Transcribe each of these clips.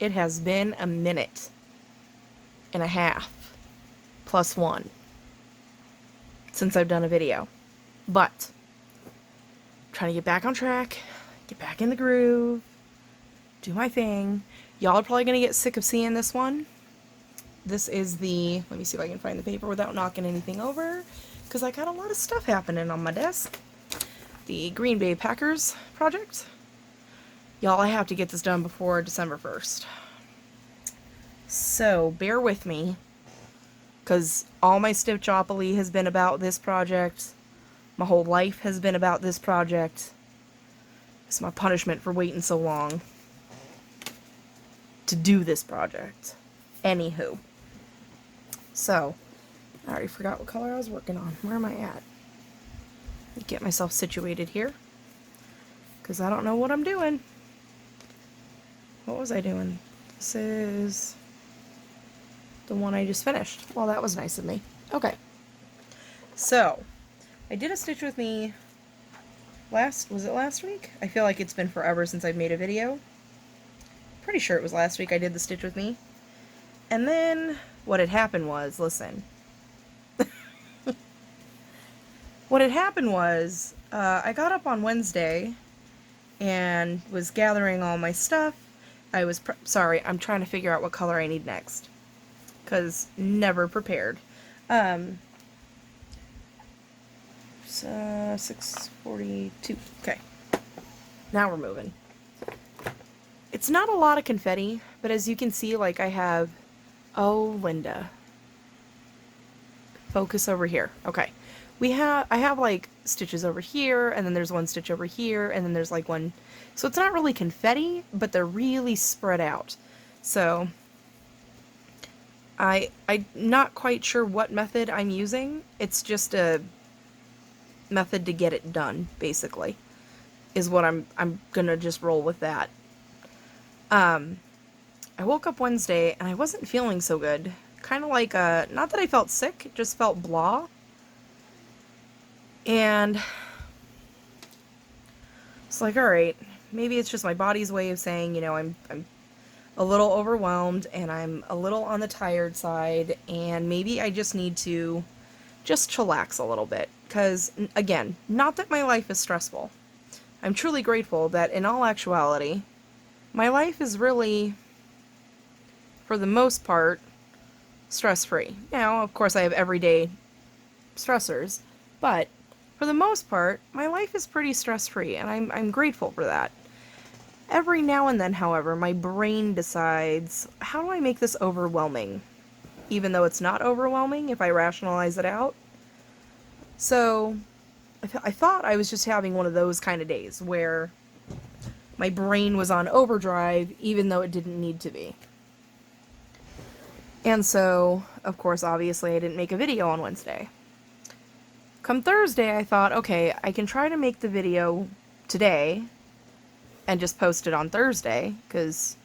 It has been a minute and a half plus one since I've done a video. But I'm trying to get back on track, get back in the groove, do my thing. Y'all are probably going to get sick of seeing this one. This is the, let me see if I can find the paper without knocking anything over, because I got a lot of stuff happening on my desk. The Green Bay Packers project. Y'all, I have to get this done before December 1st. So, bear with me, because all my Stitchopoly has been about this project. My whole life has been about this project. It's my punishment for waiting so long to do this project. Anywho. So, I already forgot what color I was working on. Where am I at? Get myself situated here, because I don't know what I'm doing. What was I doing? This is the one I just finished. Well, that was nice of me. Okay. So, I did a Stitch With Me was it last week? I feel like it's been forever since I've made a video. Pretty sure it was last week I did the Stitch With Me. And then, what had happened was, listen. What had happened was, I got up on Wednesday and was gathering all my stuff. I was, sorry, I'm trying to figure out what color I need next. Because never prepared. So 6:42. Okay. Now we're moving. It's not a lot of confetti, but as you can see, like I have, oh, Linda. Focus over here. Okay. I have like stitches over here, and then there's one stitch over here, and then there's like one, so it's not really confetti, but they're really spread out. So I'm not quite sure what method I'm using. It's just a method to get it done, basically, is what I'm gonna just roll with that. I woke up Wednesday and I wasn't feeling so good. Kind of like, not that I felt sick, it just felt blah. And it's like, alright, maybe it's just my body's way of saying, you know, I'm a little overwhelmed and I'm a little on the tired side, and maybe I just need to just chillax a little bit. Because, again, not that my life is stressful. I'm truly grateful that in all actuality, my life is really, for the most part, stress-free. Now, of course, I have everyday stressors, but for the most part, my life is pretty stress-free, and I'm grateful for that. Every now and then, however, my brain decides, how do I make this overwhelming? Even though it's not overwhelming if I rationalize it out. So, I thought I was just having one of those kind of days where my brain was on overdrive even though it didn't need to be. And so, of course, obviously I didn't make a video on Wednesday. Come Thursday, I thought, okay, I can try to make the video today and just post it on Thursday, because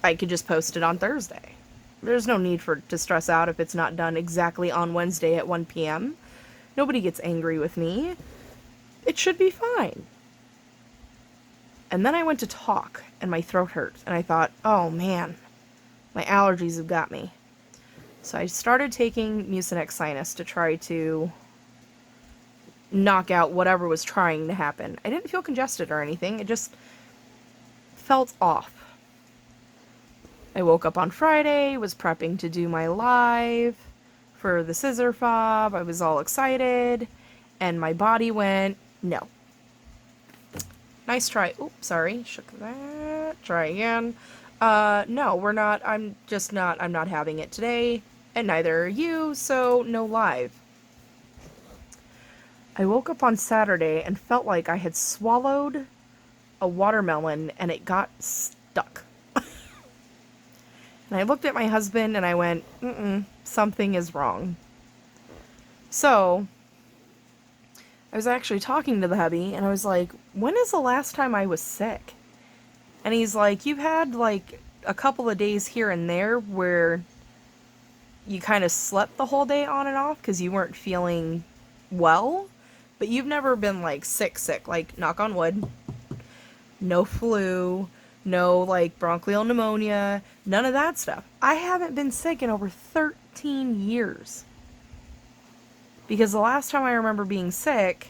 I could just post it on Thursday. There's no need to stress out if it's not done exactly on Wednesday at 1 p.m. Nobody gets angry with me. It should be fine. And then I went to talk, and my throat hurt, and I thought, oh man, my allergies have got me. So I started taking Mucinex Sinus to try to knock out whatever was trying to happen. I didn't feel congested or anything, it just felt off. I woke up on Friday, was prepping to do my live for the scissor fob. I was all excited, and my body went, no. Nice try. Oops, sorry, shook that. Try again. No, we're not, I'm not having it today, and neither are you, so no live. I woke up on Saturday and felt like I had swallowed a watermelon and it got stuck. And I looked at my husband and I went, something is wrong. So, I was actually talking to the hubby and I was like, when is the last time I was sick? And he's like, you've had like a couple of days here and there where you kind of slept the whole day on and off because you weren't feeling well, but you've never been like sick, like knock on wood, no flu, No, like, bronchial pneumonia, none of that stuff. I haven't been sick in over 13 years. Because the last time I remember being sick,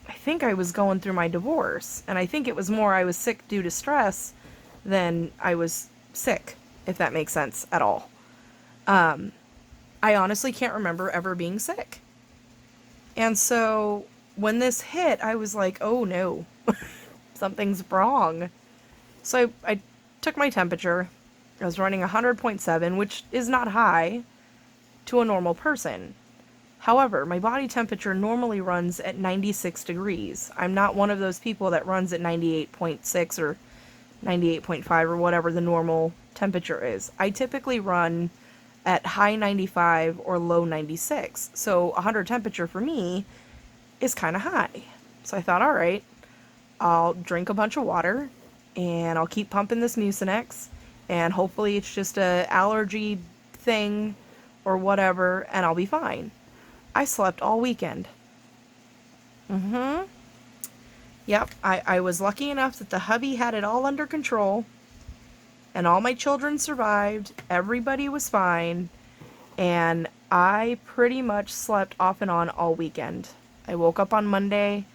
I think I was going through my divorce. And I think it was more I was sick due to stress than I was sick, if that makes sense at all. I honestly can't remember ever being sick. And so when this hit, I was like, oh no, something's wrong. So I took my temperature. I was running 100.7, which is not high to a normal person. However, my body temperature normally runs at 96 degrees. I'm not one of those people that runs at 98.6 or 98.5 or whatever the normal temperature is. I typically run at high 95 or low 96. So 100 temperature for me is kind of high. So I thought, all right, I'll drink a bunch of water and I'll keep pumping this Mucinex and hopefully it's just a allergy thing or whatever and I'll be fine. I slept all weekend. Yep, I was lucky enough that the hubby had it all under control and all my children survived. Everybody was fine. And I pretty much slept off and on all weekend. I woke up on Monday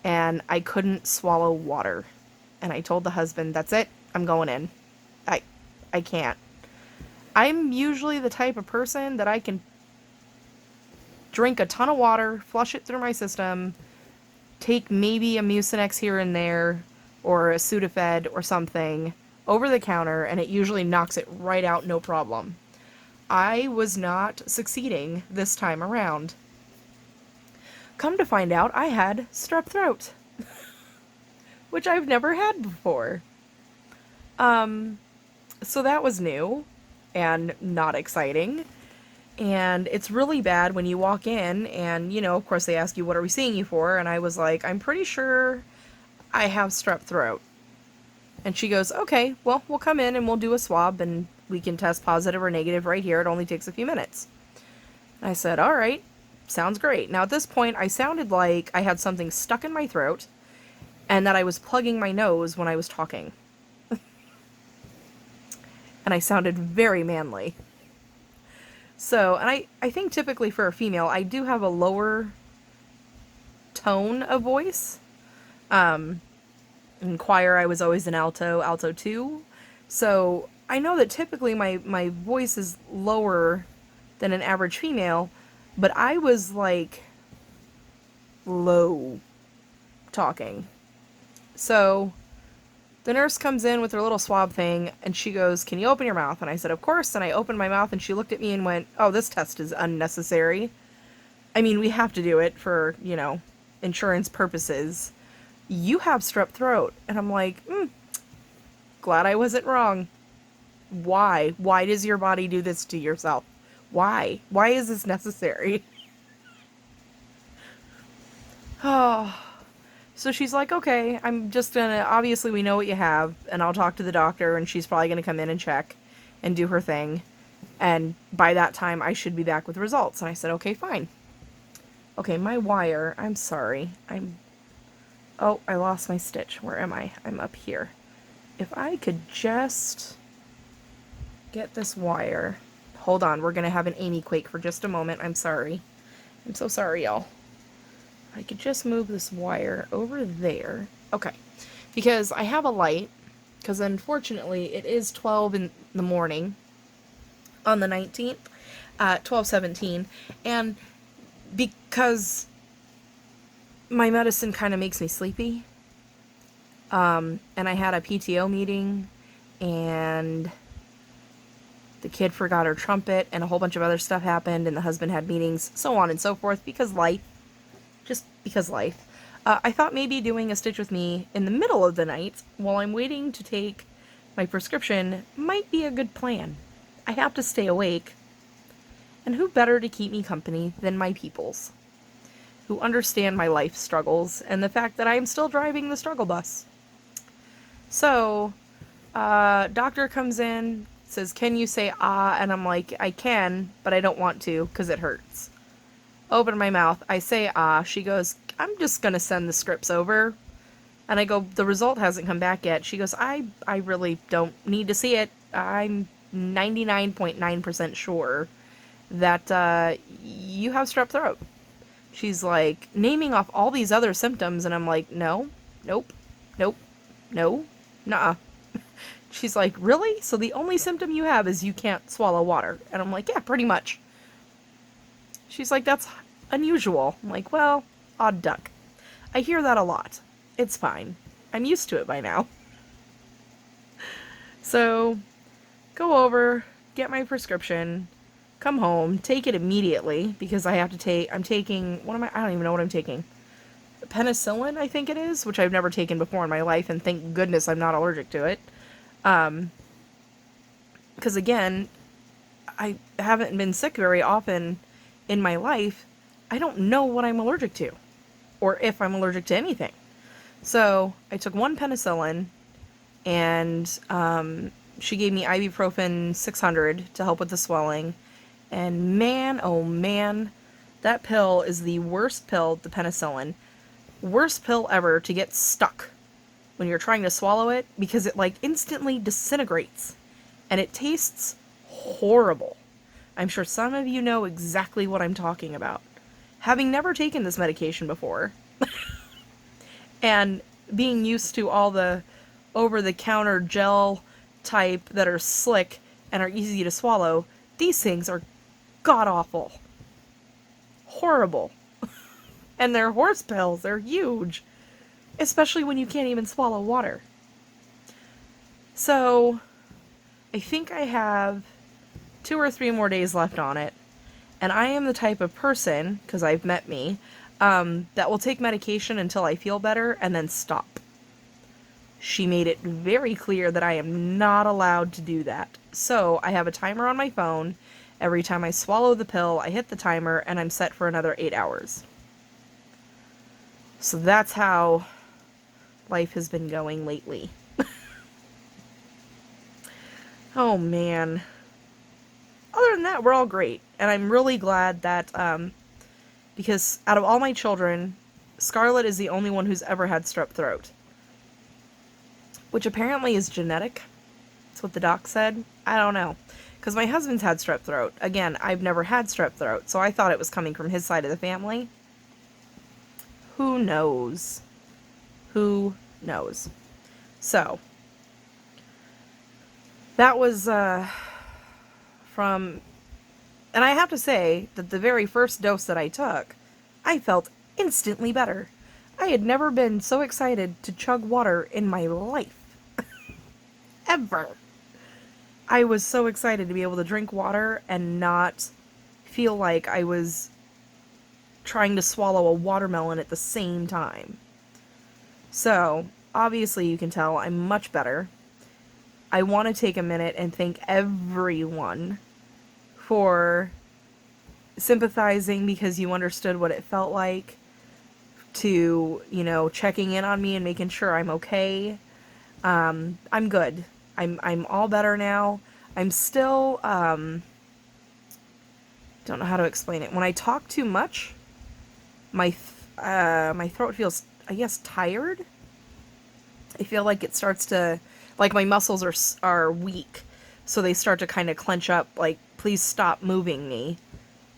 and I couldn't swallow water. And I told the husband, that's it, I'm going in. I can't. I'm usually the type of person that I can drink a ton of water, flush it through my system, take maybe a Mucinex here and there, or a Sudafed or something over the counter, and it usually knocks it right out, no problem. I was not succeeding this time around. Come to find out, I had strep throat, which I've never had before. So that was new and not exciting. And it's really bad when you walk in and, of course they ask you, what are we seeing you for? And I was like, I'm pretty sure I have strep throat. And she goes, okay, well, we'll come in and we'll do a swab and we can test positive or negative right here. It only takes a few minutes. I said, all right, sounds great. Now at this point, I sounded like I had something stuck in my throat and that I was plugging my nose when I was talking. And I sounded very manly. So, and I think typically for a female, I do have a lower tone of voice. In choir, I was always an alto 2. So, I know that typically my voice is lower than an average female, but I was like low talking. So, the nurse comes in with her little swab thing, and she goes, can you open your mouth? And I said, of course. And I opened my mouth, and she looked at me and went, oh, this test is unnecessary. I mean, we have to do it for, insurance purposes. You have strep throat. And I'm like, glad I wasn't wrong. Why? Why does your body do this to yourself? Why? Why is this necessary? Oh. So she's like, okay, I'm just gonna, obviously we know what you have, and I'll talk to the doctor, and she's probably gonna come in and check and do her thing. And by that time, I should be back with results. And I said, okay, fine. Okay, my wire, I'm sorry. Oh, I lost my stitch. Where am I? I'm up here. If I could just get this wire. Hold on, we're gonna have an Amy quake for just a moment. I'm sorry. I'm so sorry, y'all. I could just move this wire over there. Okay. Because I have a light. Because unfortunately, it is 12 in the morning on the 19th at 12:17. And because my medicine kind of makes me sleepy. And I had a PTO meeting. And the kid forgot her trumpet. And a whole bunch of other stuff happened. And the husband had meetings. So on and so forth. Because life. Just because life. I thought maybe doing a stitch with me in the middle of the night while I'm waiting to take my prescription might be a good plan. I have to stay awake. And who better to keep me company than my peoples, who understand my life struggles and the fact that I'm still driving the struggle bus. So, doctor comes in, says, can you say ah? And I'm like, I can, but I don't want to because it hurts. Open my mouth. I say, ah. She goes, I'm just going to send the scripts over. And I go, the result hasn't come back yet. She goes, I really don't need to see it. I'm 99.9% sure that you have strep throat. She's like naming off all these other symptoms, and I'm like, no, nope, nope, no, nah. She's like, really? So the only symptom you have is you can't swallow water? And I'm like, yeah, pretty much. She's like, that's unusual. I'm like, well, odd duck. I hear that a lot. It's fine. I'm used to it by now. So, go over, get my prescription, come home, take it immediately because I have to take, I'm taking, I don't even know what I'm taking. Penicillin, I think it is, which I've never taken before in my life, and thank goodness I'm not allergic to it. Because again, I haven't been sick very often in my life. I don't know what I'm allergic to, or if I'm allergic to anything. So, I took one penicillin, and she gave me ibuprofen 600 to help with the swelling. And man, oh man, that pill is the worst pill, the penicillin. Worst pill ever to get stuck when you're trying to swallow it, because it like instantly disintegrates. And it tastes horrible. I'm sure some of you know exactly what I'm talking about. Having never taken this medication before, and being used to all the over-the-counter gel type that are slick and are easy to swallow, these things are god-awful. Horrible. And they're horse pills. They're huge. Especially when you can't even swallow water. So, I think I have 2 or 3 more days left on it. And I am the type of person, because I've met me, that will take medication until I feel better and then stop. She made it very clear that I am not allowed to do that. So, I have a timer on my phone. Every time I swallow the pill, I hit the timer, and I'm set for another 8 hours. So that's how life has been going lately. Oh, man. Other than that, we're all great. And I'm really glad that, because out of all my children, Scarlett is the only one who's ever had strep throat. Which apparently is genetic. That's what the doc said. I don't know. Because my husband's had strep throat. Again, I've never had strep throat, so I thought it was coming from his side of the family. Who knows? Who knows? So, that was from... And I have to say that the very first dose that I took, I felt instantly better. I had never been so excited to chug water in my life. Ever. I was so excited to be able to drink water and not feel like I was trying to swallow a watermelon at the same time. So, obviously you can tell I'm much better. I want to take a minute and thank everyone for sympathizing because you understood what it felt like, to, you know, checking in on me and making sure I'm okay. I'm good. I'm all better now. I'm still, don't know how to explain it. When I talk too much, my throat feels, I guess, tired. I feel like it starts to, like my muscles are weak, so they start to kind of clench up, like, please stop moving me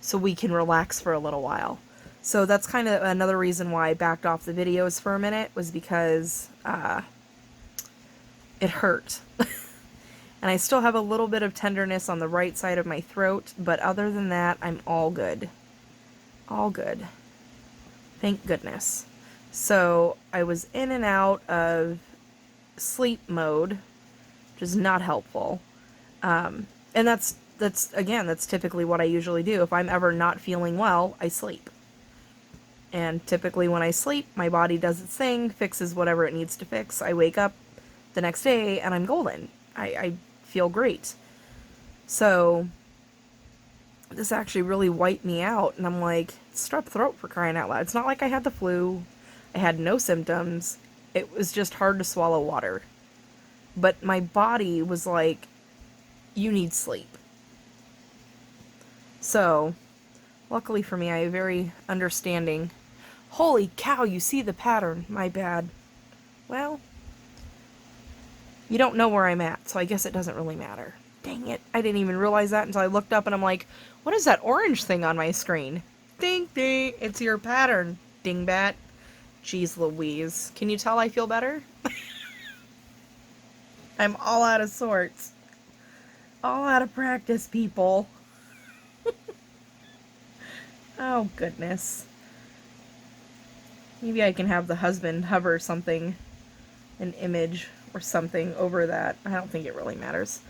so we can relax for a little while. So that's kind of another reason why I backed off the videos for a minute, was because it hurt. And I still have a little bit of tenderness on the right side of my throat, but other than that, I'm all good. All good. Thank goodness. So, I was in and out of sleep mode, which is not helpful. And that's typically what I usually do. If I'm ever not feeling well, I sleep. And typically when I sleep, my body does its thing, fixes whatever it needs to fix. I wake up the next day and I'm golden. I feel great. So, this actually really wiped me out, and I'm like, strep throat, for crying out loud. It's not like I had the flu. I had no symptoms. It was just hard to swallow water. But my body was like, you need sleep. So, luckily for me, I have very understanding. Holy cow, you see the pattern. My bad. Well, you don't know where I'm at, so I guess it doesn't really matter. Dang it, I didn't even realize that until I looked up and I'm like, what is that orange thing on my screen? Ding ding, it's your pattern, dingbat. Jeez Louise. Can you tell I feel better? I'm all out of sorts. All out of practice, people. Oh, goodness. Maybe I can have the husband hover something, an image or something over that. I don't think it really matters.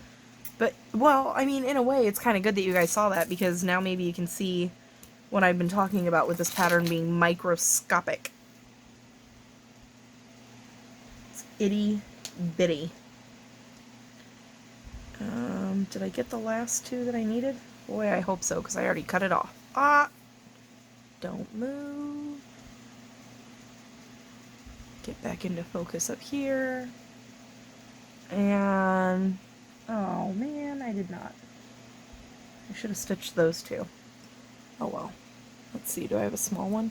But, well, I mean, in a way, it's kind of good that you guys saw that, because now maybe you can see what I've been talking about with this pattern being microscopic. It's itty bitty. Did I get the last two that I needed? Boy, I hope so, because I already cut it off. Ah! Don't move. Get back into focus up here. And... oh, man, I did not. I should have stitched those two. Oh, well. Let's see, do I have a small one?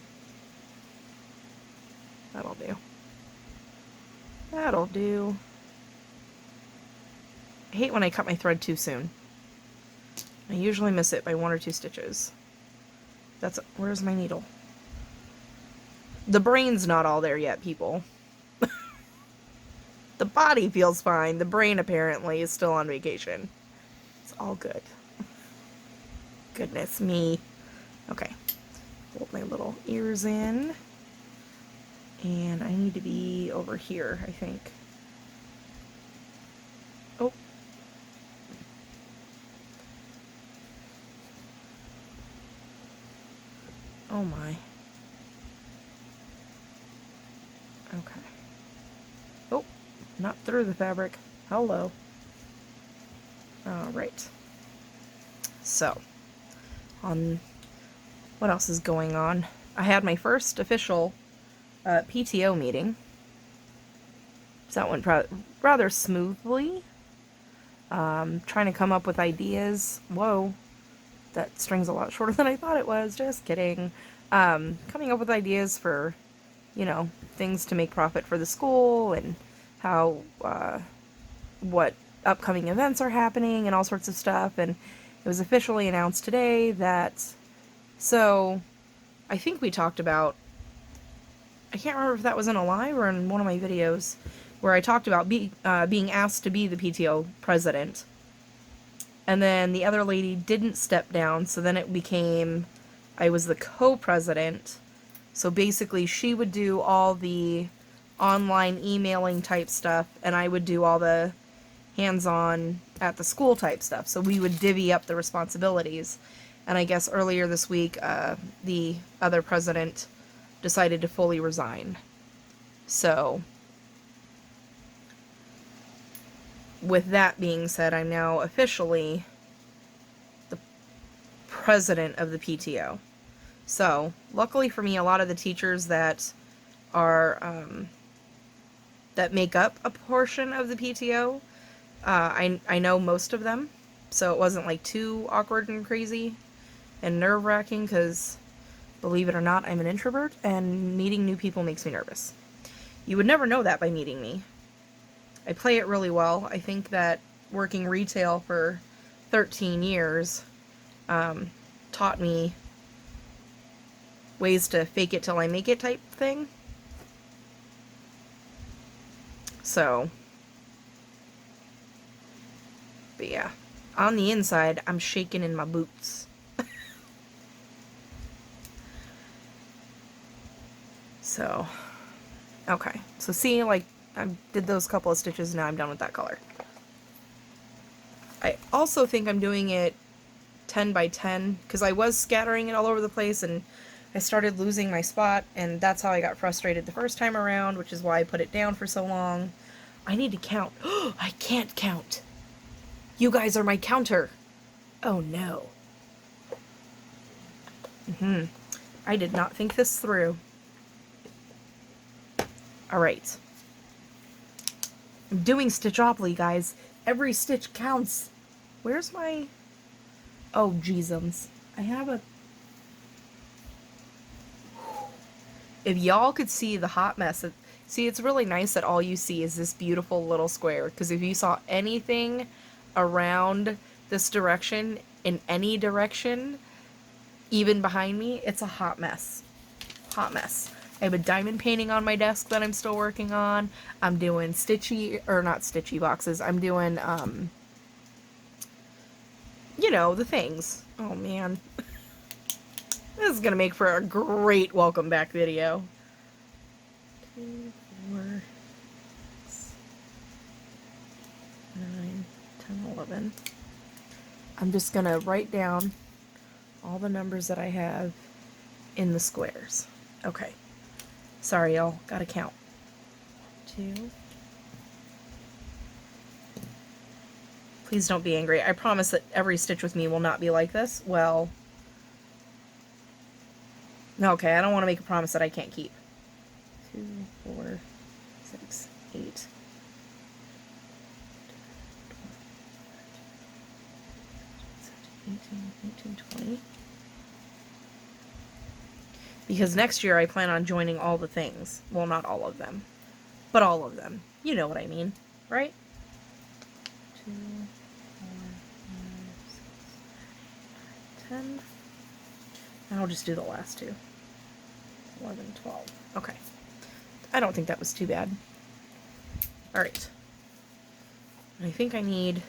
That'll do. That'll do. I hate when I cut my thread too soon. I usually miss it by 1 or 2 stitches. Where's my needle? The brain's not all there yet, people. The body feels fine. The brain apparently is still on vacation. It's all good. Goodness me. Okay. Hold my little ears in. And I need to be over here, I think. Oh. Oh my. Okay. Oh, not through the fabric. Hello. Alright. So, what else is going on? I had my first official PTO meeting. So that went rather smoothly. Trying to come up with ideas. Whoa. That string's a lot shorter than I thought it was. Just kidding. Coming up with ideas for, things to make profit for the school, and how, what upcoming events are happening and all sorts of stuff. And it was officially announced today that, so I think we talked about, I can't remember if that was in a live or in one of my videos, where I talked about being asked to be the PTO president. And then the other lady didn't step down, so then it became, I was the co-president. So basically she would do all the online emailing type stuff, and I would do all the hands-on at the school type stuff. So we would divvy up the responsibilities. And I guess earlier this week, the other president decided to fully resign. So, with that being said, I'm now officially the president of the PTO. So, luckily for me, a lot of the teachers that are, that make up a portion of the PTO, I know most of them. So it wasn't like too awkward and crazy and nerve-wracking, because, believe it or not, I'm an introvert, and meeting new people makes me nervous. You would never know that by meeting me. I play it really well. I think that working retail for 13 years taught me ways to fake it till I make it type thing. So, but yeah, on the inside, I'm shaking in my boots. So, okay. So see, like, I did those couple of stitches, now I'm done with that color. I also think I'm doing it 10 by 10, because I was scattering it all over the place, and I started losing my spot, and that's how I got frustrated the first time around, which is why I put it down for so long. I need to count. I can't count. You guys are my counter. Oh no. I did not think this through. Alright. I'm doing Stitchopoly, guys. Every stitch counts. Where's my... oh, jeezums. I have a... if y'all could see the hot mess... See, it's really nice that all you see is this beautiful little square, because if you saw anything around this direction, in any direction, even behind me, it's a hot mess. Hot mess. I have a diamond painting on my desk that I'm still working on. I'm doing stitchy, or not stitchy boxes. I'm doing, you know, the things. Oh, man. This is gonna make for a great welcome back video. 2, 4, 6, 9, 10, 11. I'm just gonna write down all the numbers that I have in the squares. Okay. Sorry, y'all. Gotta count. 2. Please don't be angry. I promise that every stitch with me will not be like this. Well, no, okay, I don't want to make a promise that I can't keep. 2, 4, 6, 8. 18, 20. Because next year I plan on joining all the things. Well, not all of them, but all of them. You know what I mean, right? 2, 4, 5, 6, 10. And I'll just do the last two. 11, 12. Okay. I don't think that was too bad. Alright. I think I need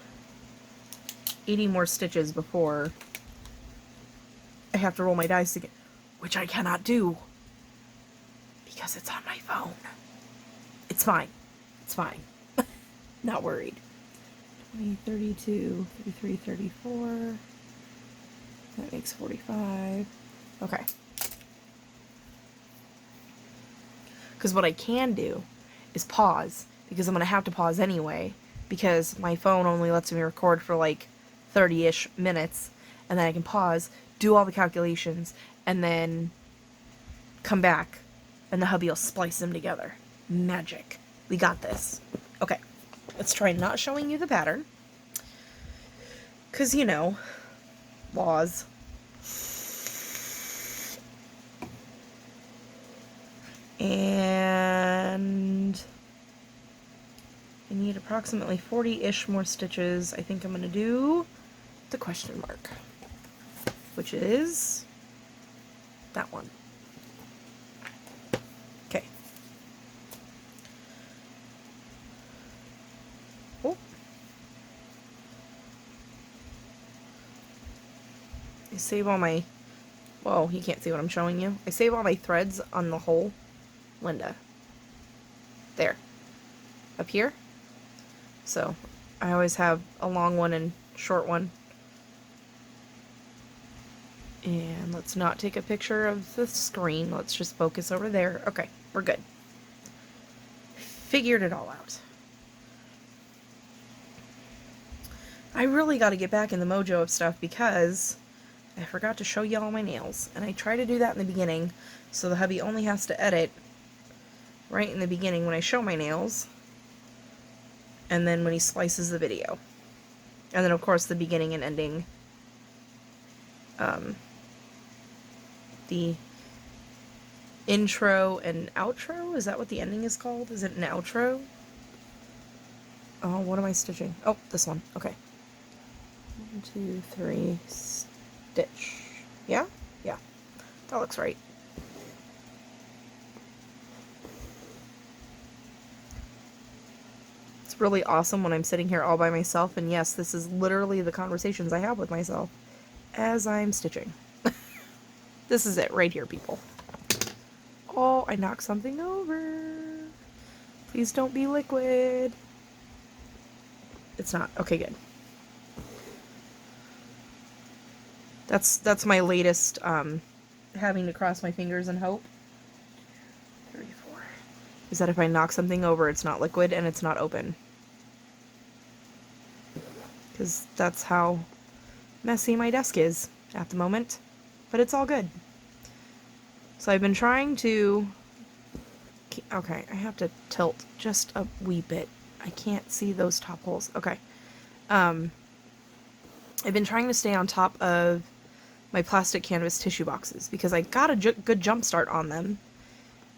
80 more stitches before I have to roll my dice again, which I cannot do because it's on my phone. It's fine. It's fine. Not worried. 20, 32, 33, 34. That makes 45. Okay. Because what I can do is pause, because I'm going to have to pause anyway, because my phone only lets me record for like 30-ish minutes, and then I can pause, do all the calculations, and then come back, and the hubby will splice them together. Magic. We got this. Okay. Let's try not showing you the pattern. Because, you know, laws. And I need approximately 40-ish more stitches. I think I'm going to do the question mark, which is that one. Okay. Oh. I save all my, whoa, you can't see what I'm showing you. I save all my threads on the hole. Linda. There. Up here. So, I always have a long one and short one. And let's not take a picture of the screen. Let's just focus over there. Okay, we're good. Figured it all out. I really got to get back in the mojo of stuff because I forgot to show you all my nails. And I try to do that in the beginning, so the hubby only has to edit right in the beginning when I show my nails, and then when he splices the video. And then, of course, the beginning and ending. The intro and outro? Is that what the ending is called? Is it an outro? Oh, what am I stitching? Oh, this one. Okay. 1, 2, 3, stitch. Yeah? Yeah. That looks right. It's really awesome when I'm sitting here all by myself, and yes, this is literally the conversations I have with myself as I'm stitching. This is it right here, people. Oh, I knocked something over. Please don't be liquid. It's not. Okay, good. That's my latest having to cross my fingers and hope. 34. Is that if I knock something over, it's not liquid and it's not open. Because that's how messy my desk is at the moment. But it's all good. So I've been trying to... Okay, I have to tilt just a wee bit. I can't see those top holes. Okay. I've been trying to stay on top of my plastic canvas tissue boxes because I got a good jump start on them.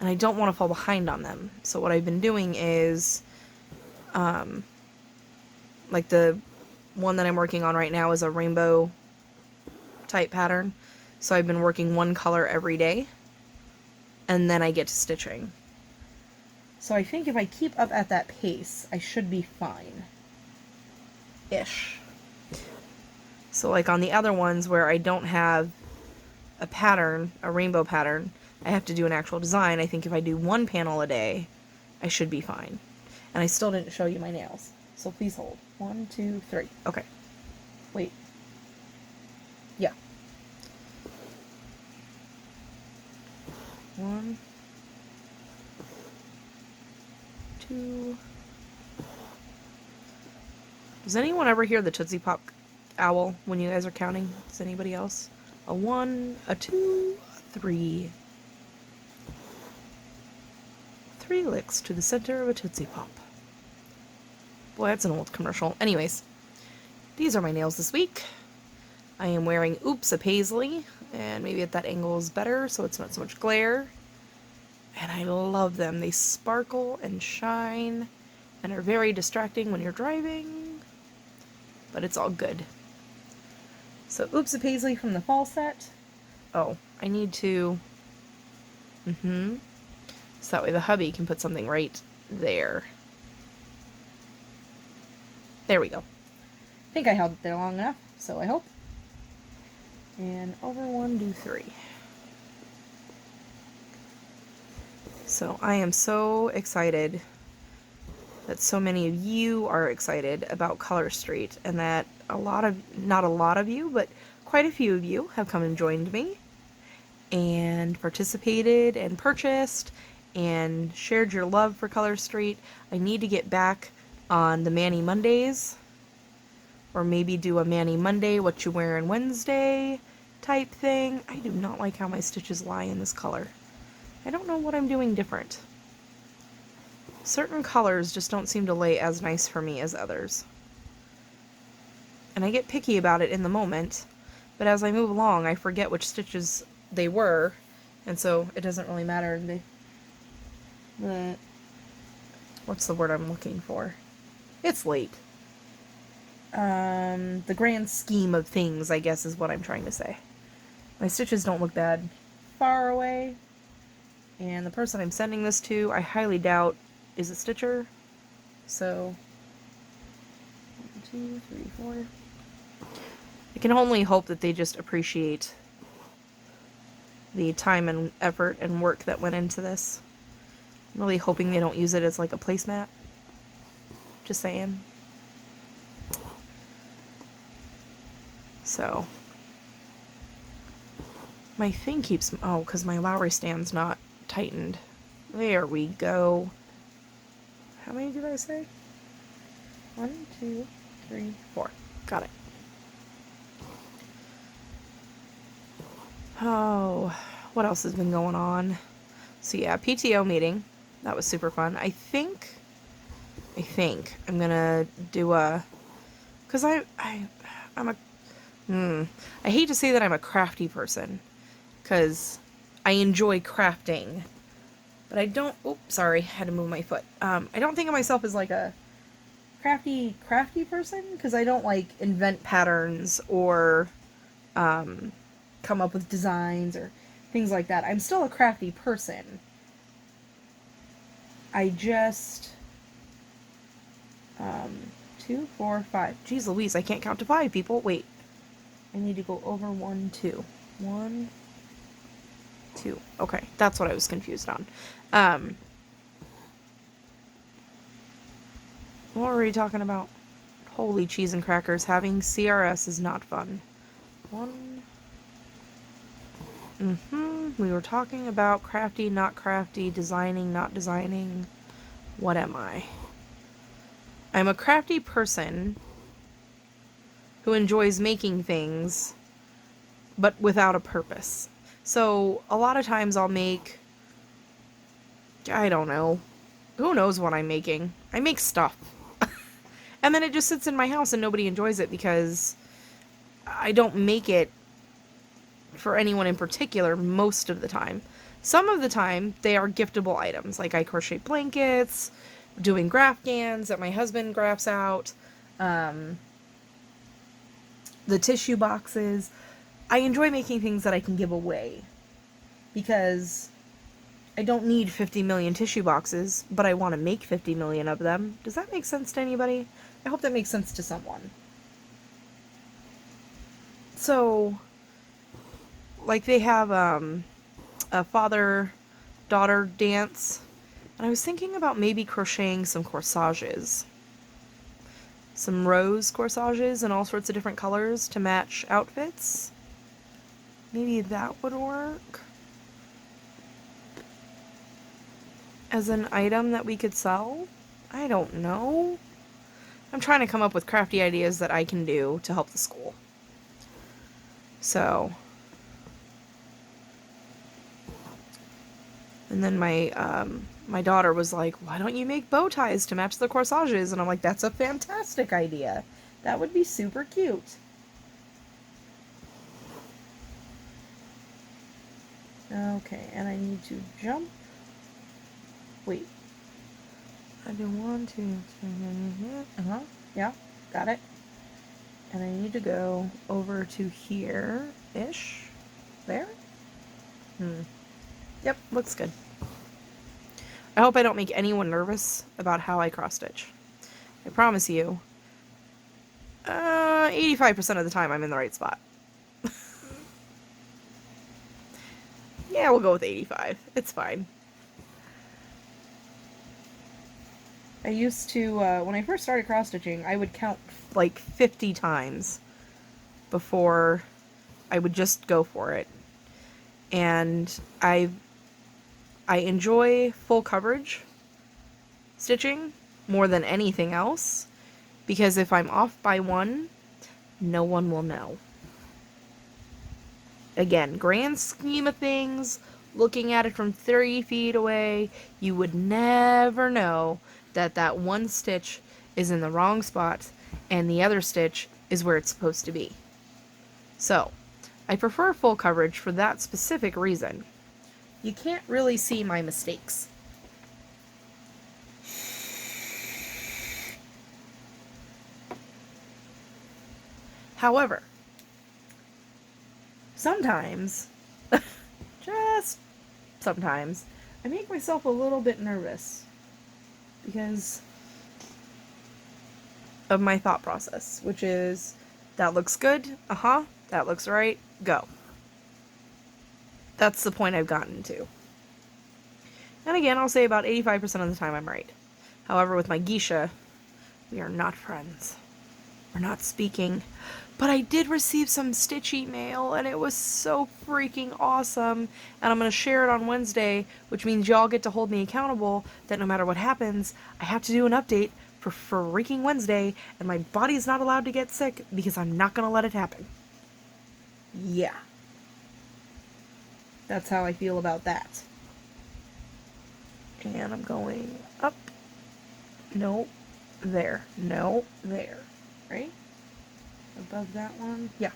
and I don't want to fall behind on them. So what I've been doing is, like the one that I'm working on right now is a rainbow type pattern. So I've been working one color every day, and then I get to stitching. So I think if I keep up at that pace, I should be fine. Ish. So like on the other ones where I don't have a pattern, a rainbow pattern, I have to do an actual design. I think if I do one panel a day, I should be fine. And I still didn't show you my nails. So please hold. 1, 2, 3. Okay. Wait. Yeah. 1, 2. Does anyone ever hear the Tootsie Pop owl when you guys are counting? Does anybody else? A 1, a 2, a 3. 3 licks to the center of a Tootsie Pop. Boy, that's an old commercial. Anyways, these are my nails this week. I am wearing Oops, a Paisley, and maybe at that angle is better so it's not so much glare. And I love them. They sparkle and shine and are very distracting when you're driving, but it's all good. So Oops, a Paisley from the fall set. Oh, I need to... so that way the hubby can put something right there. There we go. I think I held it there long enough, so I hope. And over 1, 2, 3. So I am so excited that so many of you are excited about Color Street, and that not a lot of you, but quite a few of you have come and joined me and participated and purchased and shared your love for Color Street. I need to get back on the Manny Mondays, or maybe do a Manny Monday, what you wearing Wednesday type thing. I do not like how my stitches lie in this color. I don't know what I'm doing different. Certain colors just don't seem to lay as nice for me as others. And I get picky about it in the moment, but as I move along, I forget which stitches they were, and so it doesn't really matter. What's the word I'm looking for? It's late. The grand scheme of things, I guess, is what I'm trying to say. My stitches don't look bad far away, and the person I'm sending this to, I highly doubt is a stitcher. So 1, 2, 3, 4. I can only hope that they just appreciate the time and effort and work that went into this. I'm really hoping they don't use it as like a placemat. Just saying. So my thing keeps, oh, because my Lowry stand's not tightened. There we go. How many did I say? 1, 2, 3, 4. Got it. Oh, what else has been going on? So yeah, PTO meeting. That was super fun. I think I'm gonna do a, because I'm a, I hate to say that I'm a crafty person, because I enjoy crafting, but I don't, oops, sorry, had to move my foot. I don't think of myself as like a crafty person, because I don't like invent patterns or come up with designs or things like that. I'm still a crafty person. I just 2, 4, 5. Jeez Louise, I can't count to 5, people. Wait. I need to go over 1, 2. 1, 2. Okay, that's what I was confused on. What were we talking about? Holy cheese and crackers. Having CRS is not fun. 1. We were talking about crafty, not crafty, designing, not designing. What am I? I'm a crafty person who enjoys making things, but without a purpose. So a lot of times I'll make, I don't know, who knows what I'm making. I make stuff. And then it just sits in my house and nobody enjoys it because I don't make it for anyone in particular most of the time. Some of the time, they are giftable items. Like I crochet blankets, doing graph gans that my husband grafts out, um, the tissue boxes. I enjoy making things that I can give away because I don't need 50 million tissue boxes, but I want to make 50 million of them. Does that make sense to anybody? I hope that makes sense to someone. So, like they have a father-daughter dance, and I was thinking about maybe crocheting some corsages. Some rose corsages in all sorts of different colors to match outfits. Maybe that would work as an item that we could sell. I don't know. I'm trying to come up with crafty ideas that I can do to help the school. So, and then my daughter was like, "Why don't you make bow ties to match the corsages?" And I'm like, "That's a fantastic idea. That would be super cute." Okay, and I need to jump. Wait. I do 1, 2, 3. Yeah, got it. And I need to go over to here-ish. There? Yep, looks good. I hope I don't make anyone nervous about how I cross-stitch. I promise you, 85% of the time I'm in the right spot. Yeah, we'll go with 85. It's fine. I used to, when I first started cross-stitching, I would count like 50 times before I would just go for it. And I enjoy full coverage stitching more than anything else, because if I'm off by one, no one will know. Again, grand scheme of things, looking at it from 3 feet away, you would never know that that one stitch is in the wrong spot and the other stitch is where it's supposed to be. So, I prefer full coverage for that specific reason. You can't really see my mistakes. However, sometimes, just sometimes, I make myself a little bit nervous because of my thought process, which is, that looks good, that looks right, go. That's the point I've gotten to. And again, I'll say about 85% of the time I'm right. However, with my geisha, we are not friends. We're not speaking. But I did receive some stitchy mail, and it was so freaking awesome. And I'm going to share it on Wednesday, which means y'all get to hold me accountable that no matter what happens, I have to do an update for freaking Wednesday, and my body's not allowed to get sick because I'm not going to let it happen. Yeah. That's how I feel about that. And I'm going up. No. There. No. There. Right? Above that one. Yeah.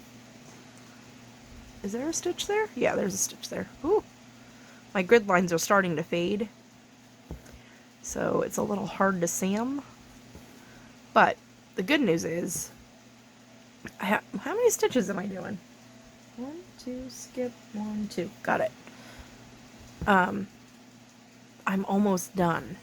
Is there a stitch there? Yeah, there's a stitch there. Ooh. My grid lines are starting to fade, so it's a little hard to see them. But the good news is, how many stitches am I doing? 1, 2, skip 1, 2. Got it. I'm almost done.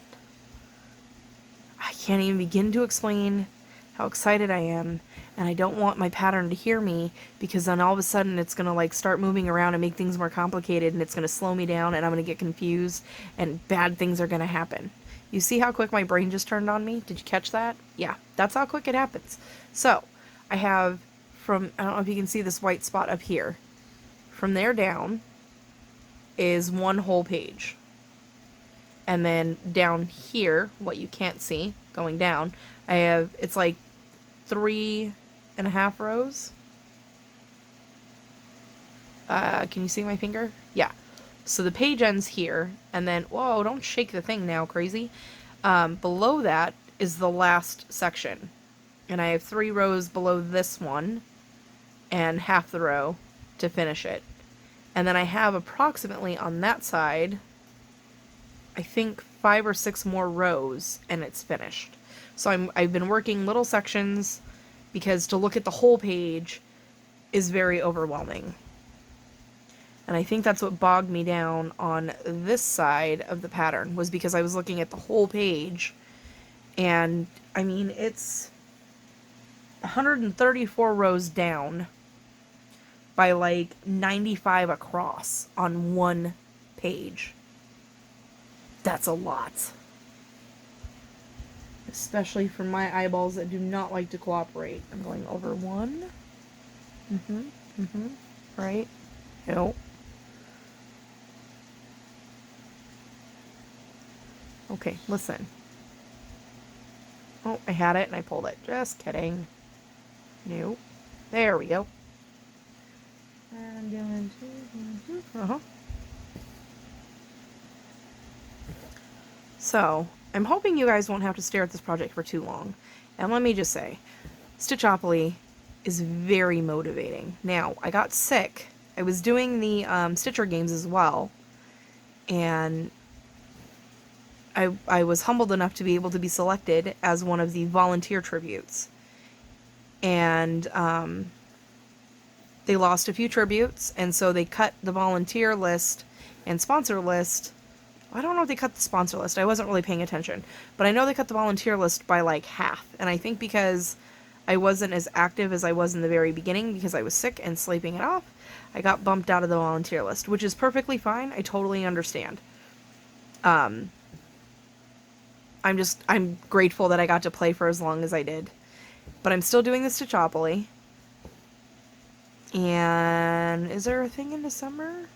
I can't even begin to explain how excited I am, and I don't want my pattern to hear me, because then all of a sudden it's going to like start moving around and make things more complicated, and it's going to slow me down, and I'm going to get confused, and bad things are going to happen. You see how quick my brain just turned on me? Did you catch that? Yeah, that's how quick it happens. So, I have from, I don't know if you can see this white spot up here. From there down is one whole page. And then down here, what you can't see, going down, I have, it's like 3.5 rows. Can you see my finger? Yeah. So the page ends here, and then, whoa, don't shake the thing now, crazy. Below that is the last section. And I have 3 rows below this one, and half the row to finish it. And then I have approximately on that side, I think 5 or 6 more rows, and it's finished. So I've been working little sections because to look at the whole page is very overwhelming. And I think that's what bogged me down on this side of the pattern, was because I was looking at the whole page. And I mean, it's 134 rows down by like 95 across on one page. That's a lot. Especially for my eyeballs that do not like to cooperate. I'm going over one. Right? Nope. Okay, listen. Oh, I had it and I pulled it. Just kidding. Nope. There we go. And I'm doing two. So, I'm hoping you guys won't have to stare at this project for too long. And let me just say, Stitchopoly is very motivating. Now, I got sick. I was doing the Stitcher games as well. And I was humbled enough to be able to be selected as one of the volunteer tributes. And they lost a few tributes, and so they cut the volunteer list and sponsor list. I don't know if they cut the sponsor list. I wasn't really paying attention. But I know they cut the volunteer list by like half. And I think because I wasn't as active as I was in the very beginning because I was sick and sleeping it off, I got bumped out of the volunteer list, which is perfectly fine. I totally understand. I'm grateful that I got to play for as long as I did. But I'm still doing this Stitchopoly. And is there a thing in December?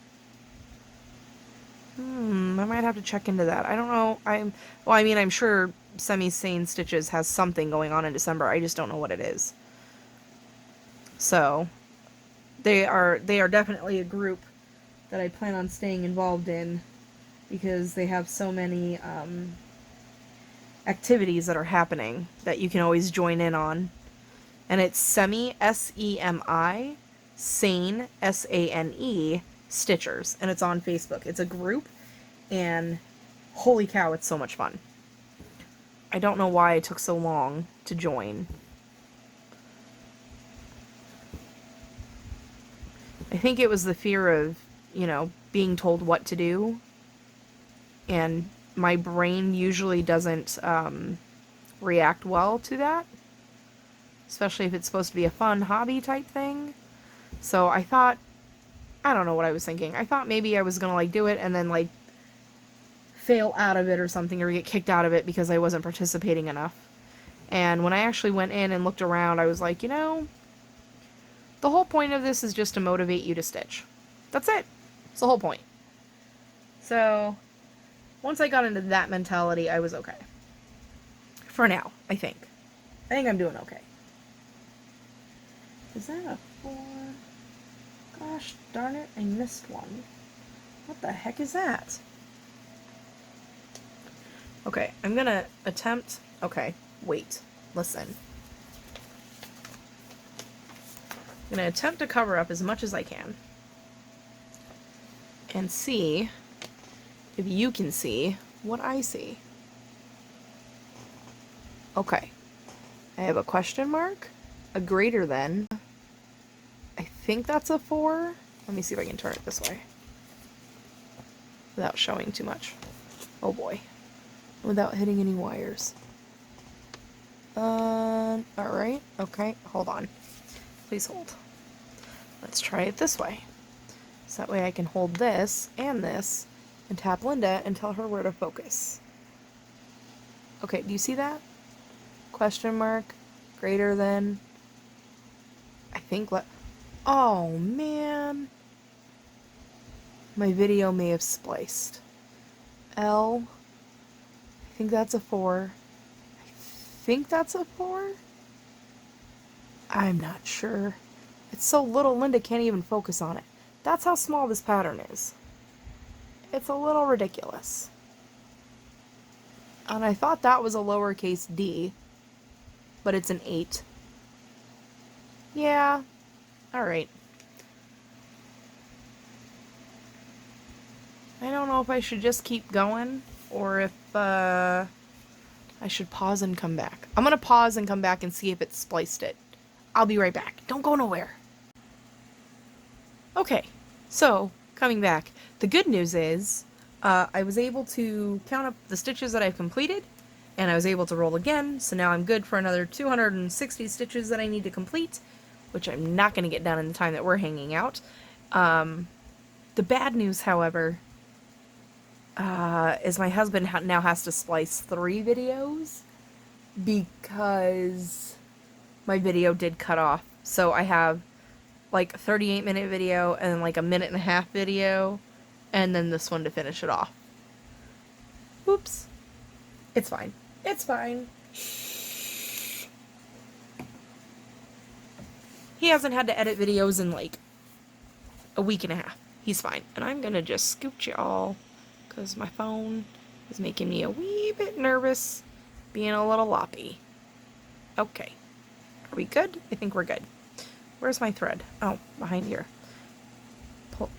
I might have to check into that. I don't know. I'm sure Semi-Sane Stitches has something going on in December. I just don't know what it is. So, they are definitely a group that I plan on staying involved in because they have so many activities that are happening that you can always join in on. And it's Semi, S-E-M-I, Sane, S-A-N-E, Stitchers, and it's on Facebook. It's a group, and holy cow, it's so much fun. I don't know why it took so long to join. I think it was the fear of, being told what to do, and my brain usually doesn't react well to that, especially if it's supposed to be a fun hobby type thing. So I thought, I don't know what I was thinking. I thought maybe I was going to, do it and then, fail out of it or something, or get kicked out of it because I wasn't participating enough. And when I actually went in and looked around, I was like, the whole point of this is just to motivate you to stitch. That's it. It's the whole point. So, once I got into that mentality, I was okay. For now, I think. I think I'm doing okay. Is that a 4? Gosh darn it, I missed one. What the heck is that? Okay, I'm gonna attempt... Okay, wait. Listen. I'm gonna attempt to cover up as much as I can. And see if you can see what I see. Okay. I have a question mark, a greater than... I think that's a 4. Let me see if I can turn it this way without showing too much. Oh boy. Without hitting any wires. Alright. Okay, hold on. Please hold. Let's try it this way. So that way I can hold this and tap Linda and tell her where to focus. Okay, do you see that? Question mark, greater than... I think Oh, man. My video may have spliced. L. I think that's a 4. I think that's a 4? I'm not sure. It's so little Linda can't even focus on it. That's how small this pattern is. It's a little ridiculous. And I thought that was a lowercase d, but it's an 8. Yeah. Alright. I don't know if I should just keep going or if I should pause and come back. I'm gonna pause and come back and see if it spliced it. I'll be right back. Don't go nowhere. Okay, so coming back. The good news is I was able to count up the stitches that I've completed, and I was able to roll again, so now I'm good for another 260 stitches that I need to complete, which I'm not going to get done in the time that we're hanging out. The bad news, however, is my husband now has to splice 3 videos because my video did cut off. So I have like a 38-minute video and like a minute and a half video, and then this one to finish it off. Oops. It's fine. It's fine. He hasn't had to edit videos in like a week and a half. He's fine. And I'm gonna just scooch y'all because my phone is making me a wee bit nervous, being a little loppy. Okay. Are we good? I think we're good. Where's my thread? Oh, behind here. Pull.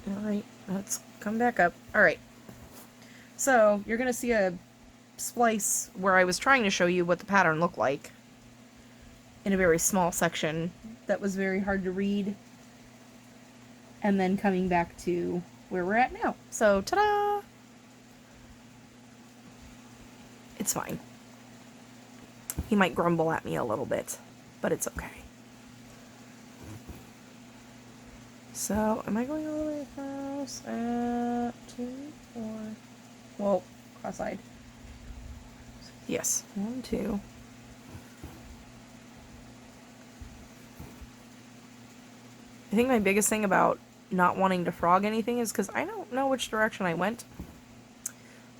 Alright, let's come back up. Alright. So, you're going to see a splice where I was trying to show you what the pattern looked like in a very small section that was very hard to read. And then coming back to where we're at now. So, ta-da! It's fine. He might grumble at me a little bit, but it's okay. So, am I going all the way across at 2, 4, well, cross-eyed. Yes, 1, 2. I think my biggest thing about not wanting to frog anything is because I don't know which direction I went,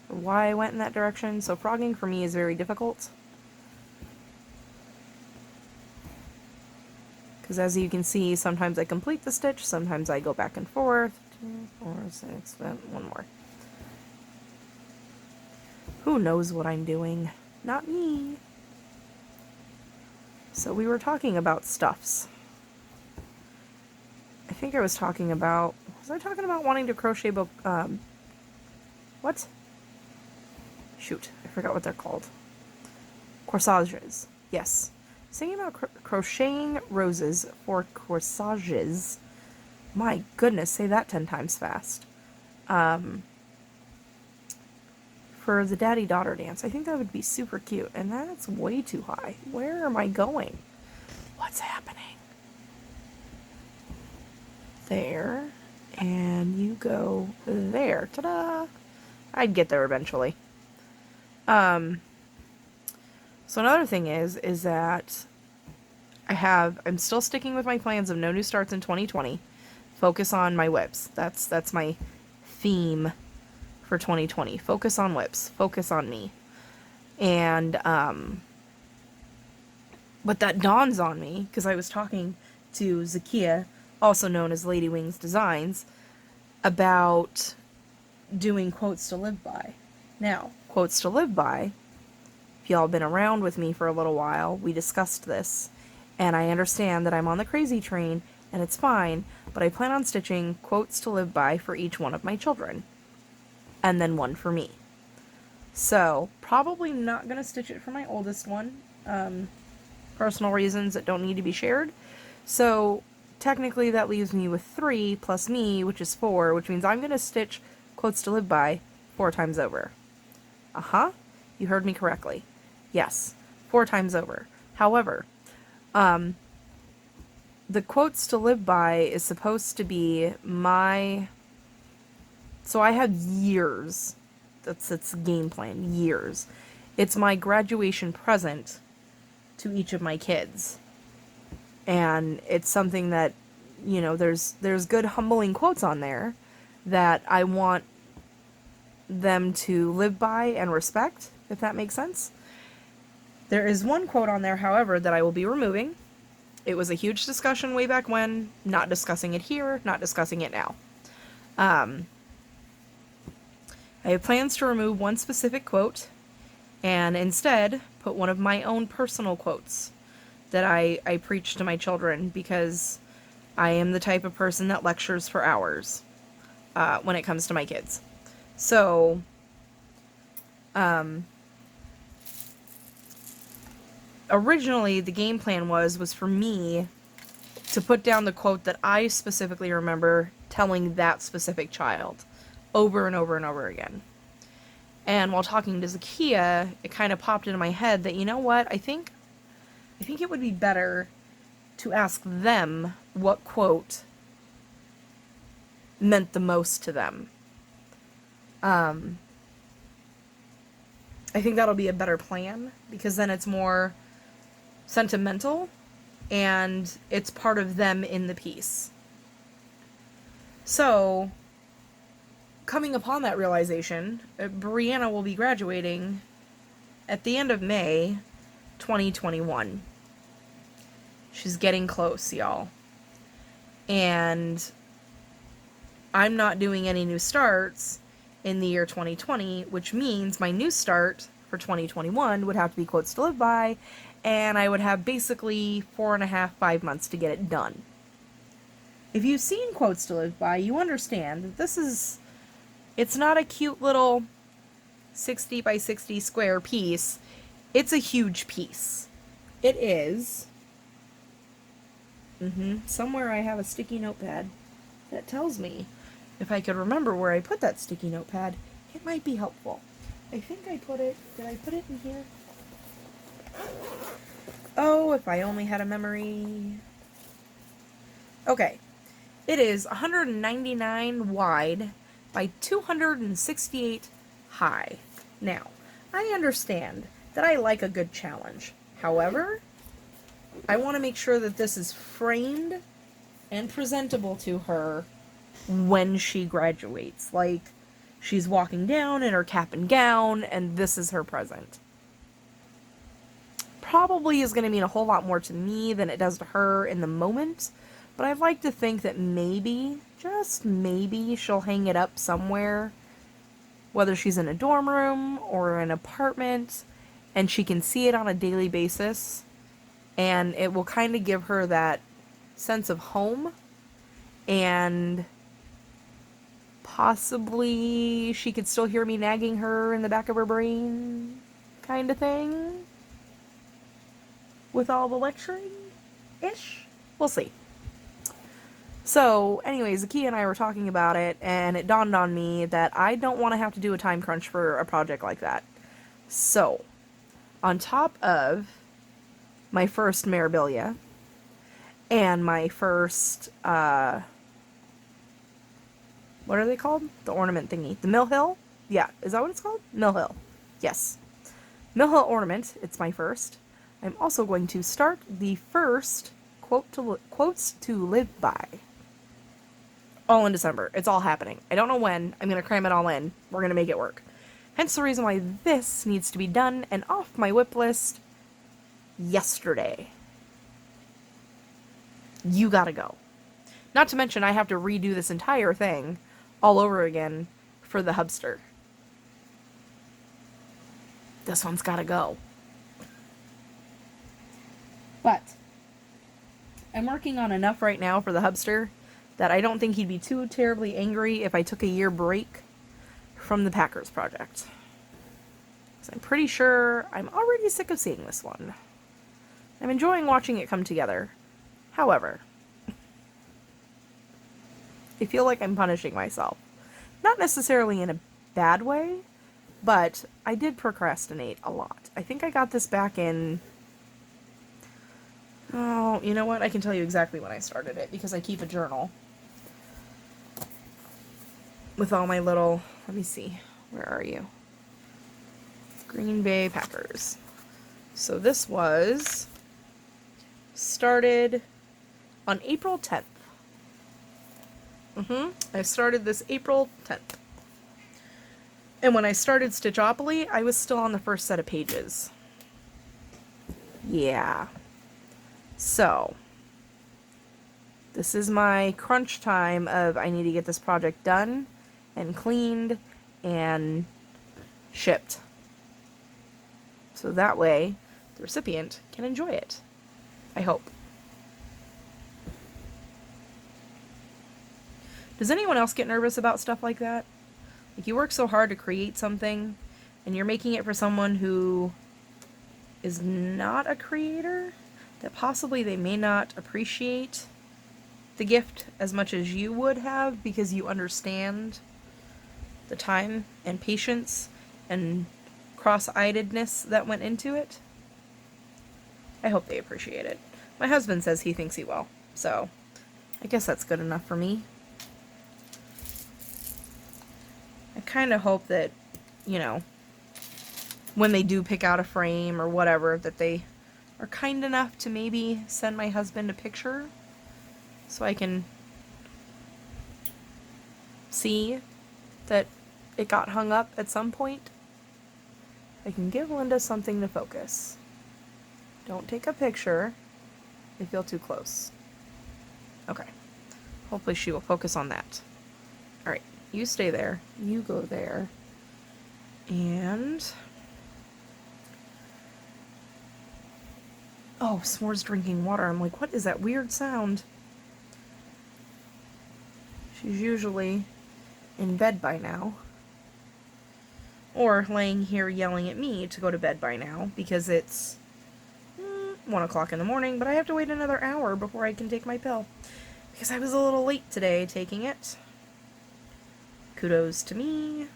or why I went in that direction, so frogging for me is very difficult. Because as you can see, sometimes I complete the stitch, sometimes I go back and forth. 2, 4, 6, then one more. Who knows what I'm doing? Not me. So we were talking about stuffs. I think I was talking about... Was I talking about wanting to crochet book... what? Shoot, I forgot what they're called. Corsages. Yes. Thinking about crocheting roses for corsages. My goodness, say that 10 times fast. For the daddy-daughter dance. I think that would be super cute. And that's way too high. Where am I going? What's happening? There. And you go there. Ta-da! I'd get there eventually. So another thing is that I'm still sticking with my plans of no new starts in 2020. Focus on my WIPs. That's my theme for 2020. Focus on WIPs. Focus on me. And, but that dawns on me, because I was talking to Zakia, also known as Lady Wings Designs, about doing quotes to live by. Now, quotes to live by, if y'all been around with me for a little while, we discussed this, and I understand that I'm on the crazy train, and it's fine, but I plan on stitching quotes to live by for each one of my children, and then one for me. So, probably not going to stitch it for my oldest one, personal reasons that don't need to be shared. So, technically that leaves me with 3 plus me, which is 4, which means I'm going to stitch quotes to live by 4 times over. You heard me correctly. Yes, 4 times over. However, the quotes to live by is supposed to be my... So I have years. That's game plan. Years. It's my graduation present to each of my kids. And it's something that, you know, there's good humbling quotes on there that I want them to live by and respect, if that makes sense. There is one quote on there, however, that I will be removing. It was a huge discussion way back when. Not discussing it here, not discussing it now. I have plans to remove one specific quote and instead put one of my own personal quotes that I preach to my children, because I am the type of person that lectures for hours. when it comes to my kids. So, originally the game plan was for me to put down the quote that I specifically remember telling that specific child over and over and over again. And while talking to Zakia, it kind of popped into my head that, you know what, I think it would be better to ask them what quote meant the most to them. I think that'll be a better plan, because then it's more sentimental and it's part of them in the piece. So, coming upon that realization, Brianna will be graduating at the end of May 2021. She's getting close, y'all. And I'm not doing any new starts in the year 2020, which means my new start for 2021 would have to be Quotes to Live By, and I would have basically 4.5, 5 months to get it done. If you've seen Quotes to Live By, you understand that it's not a cute little 60 by 60 square piece. It's a huge piece. It is. Somewhere I have a sticky notepad that tells me if I could remember where I put that sticky notepad, it might be helpful. I think I put it... Did I put it in here? Oh, if I only had a memory. Okay. It is 199 wide by 268 high. Now, I understand that I like a good challenge. However, I want to make sure that this is framed and presentable to her when she graduates. Like, she's walking down in her cap and gown, and this is her present. Probably is going to mean a whole lot more to me than it does to her in the moment, but I'd like to think that maybe, just maybe, she'll hang it up somewhere, whether she's in a dorm room or an apartment, and she can see it on a daily basis, and it will kind of give her that sense of home, and possibly she could still hear me nagging her in the back of her brain, kind of thing, with all the lecturing-ish. We'll see. So, anyways, Zakia and I were talking about it, and it dawned on me that I don't want to have to do a time crunch for a project like that. So, on top of my first memorabilia, and my first, what are they called? The ornament thingy. The Mill Hill? Yeah, is that what it's called? Mill Hill. Yes. Mill Hill ornament, it's my first. I'm also going to start the first Quotes to Live By. All in December. It's all happening. I don't know when. I'm going to cram it all in. We're going to make it work. Hence the reason why this needs to be done and off my whip list yesterday. You gotta go. Not to mention I have to redo this entire thing all over again for the hubster. This one's gotta go. But I'm working on enough right now for the hubster that I don't think he'd be too terribly angry if I took a year break from the Packers project. So I'm pretty sure I'm already sick of seeing this one. I'm enjoying watching it come together. However, I feel like I'm punishing myself. Not necessarily in a bad way, but I did procrastinate a lot. I think I got this back in... Oh, you know what? I can tell you exactly when I started it, because I keep a journal with all my little... Let me see. Where are you? Green Bay Packers. So this was started on April 10th. I started this April 10th. And when I started Stitchopoly, I was still on the first set of pages. Yeah. So, this is my crunch time of I need to get this project done and cleaned and shipped. So that way, the recipient can enjoy it. I hope. Does anyone else get nervous about stuff like that? Like, you work so hard to create something, and you're making it for someone who is not a creator, that possibly they may not appreciate the gift as much as you would have because you understand the time and patience and cross-eyedness that went into it. I hope they appreciate it. My husband says he thinks he will, so I guess that's good enough for me. I kind of hope that, you know, when they do pick out a frame or whatever, that they are kind enough to maybe send my husband a picture so I can see that it got hung up at some point. I can give Linda something to focus. Don't take a picture. They feel too close. Okay. Hopefully she will focus on that. Alright, you stay there. You go there. And... oh, S'more's drinking water. I'm like, what is that weird sound? She's usually in bed by now. Or laying here yelling at me to go to bed by now because it's 1 o'clock in the morning, but I have to wait another hour before I can take my pill. Because I was a little late today taking it. Kudos to me.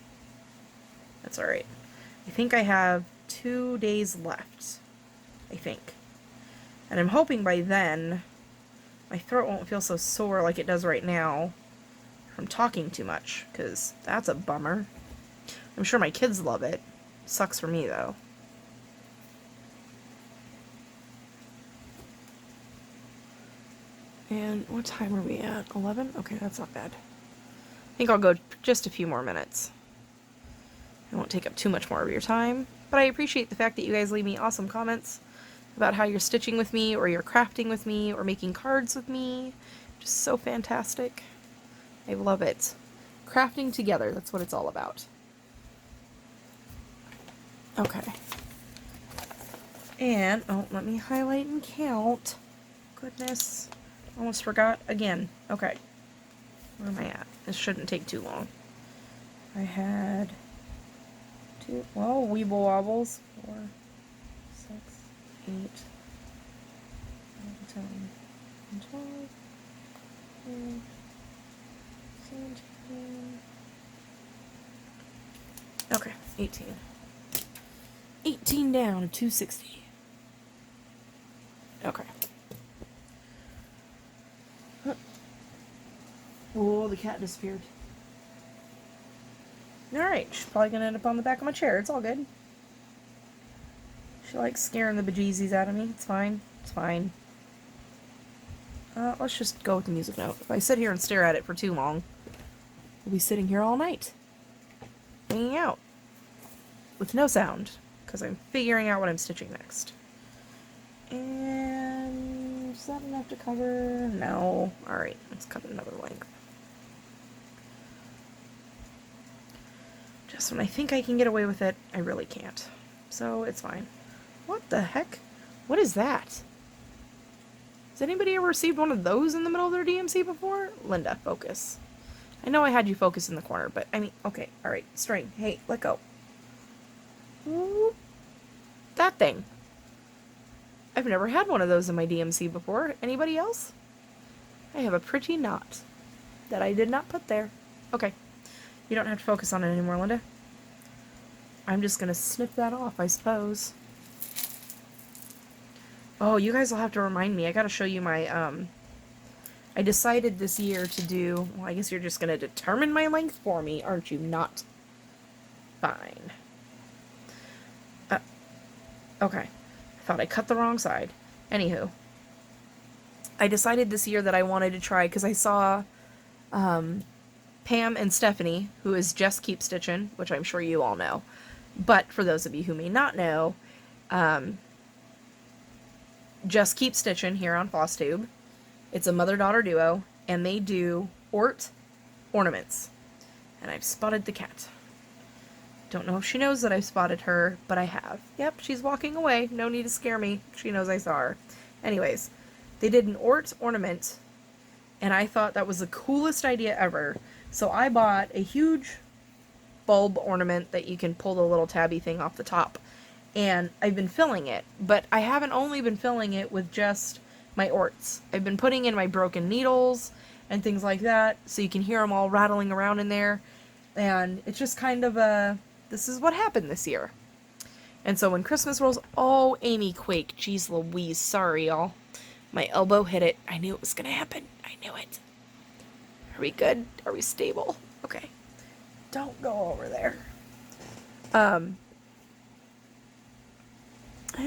That's alright. I think I have 2 days left. I think. And I'm hoping by then my throat won't feel so sore like it does right now from talking too much, because that's a bummer. I'm sure my kids love it. Sucks for me, though. And what time are we at? 11? Okay, that's not bad. I think I'll go just a few more minutes. I won't take up too much more of your time, but I appreciate the fact that you guys leave me awesome comments about how you're stitching with me, or you're crafting with me, or making cards with me. Just so fantastic. I love it. Crafting together, that's what it's all about. Okay. And, oh, let me highlight and count. Goodness. Almost forgot again. Okay. Where am I at? This shouldn't take too long. I had 2, whoa, Weeble Wobbles. 4, 6, 8, 9, 10, 12, 13, 17. Okay, 18. 18 down to 260. Okay. Oh, the cat disappeared. Alright, she's probably gonna end up on the back of my chair. It's all good. She likes scaring the bejeezies out of me. It's fine. It's fine. Let's just go with the music note. If I sit here and stare at it for too long, we'll be sitting here all night. Hanging out. With no sound. Because I'm figuring out what I'm stitching next. And... is that enough to cover? No. Alright, let's cut another length. Just when I think I can get away with it, I really can't. So, it's fine. What the heck? What is that? Has anybody ever received one of those in the middle of their DMC before? Linda, focus. I know I had you focus in the corner, but I mean, okay, alright, string. Hey, let go. Ooh, that thing. I've never had one of those in my DMC before. Anybody else? I have a pretty knot that I did not put there. Okay. You don't have to focus on it anymore, Linda. I'm just gonna snip that off, I suppose. Oh, you guys will have to remind me. I gotta show you my, I decided this year to do... well, I guess you're just gonna determine my length for me, aren't you? Not. Fine. Okay. I thought I cut the wrong side. Anywho. I decided this year that I wanted to try, because I saw, Pam and Stephanie, who is Just Keep Stitchin', which I'm sure you all know. But for those of you who may not know, Just Keep Stitchin' here on FlossTube. It's a mother-daughter duo, and they do ornaments. And I've spotted the cat. Don't know if she knows that I've spotted her, but I have. Yep, she's walking away. No need to scare me. She knows I saw her. Anyways, they did an ornament, And I thought that was the coolest idea ever. So I bought a huge bulb ornament that you can pull the little tabby thing off the top. And I've been filling it, but I haven't only been filling it with just my orts. I've been putting in my broken needles and things like that, so you can hear them all rattling around in there. And it's just kind of this is what happened this year. And so when Christmas rolls, oh, Amy Quake, jeez Louise, sorry y'all. My elbow hit it. I knew it was gonna happen. I knew it. Are we good? Are we stable? Okay. Don't go over there. I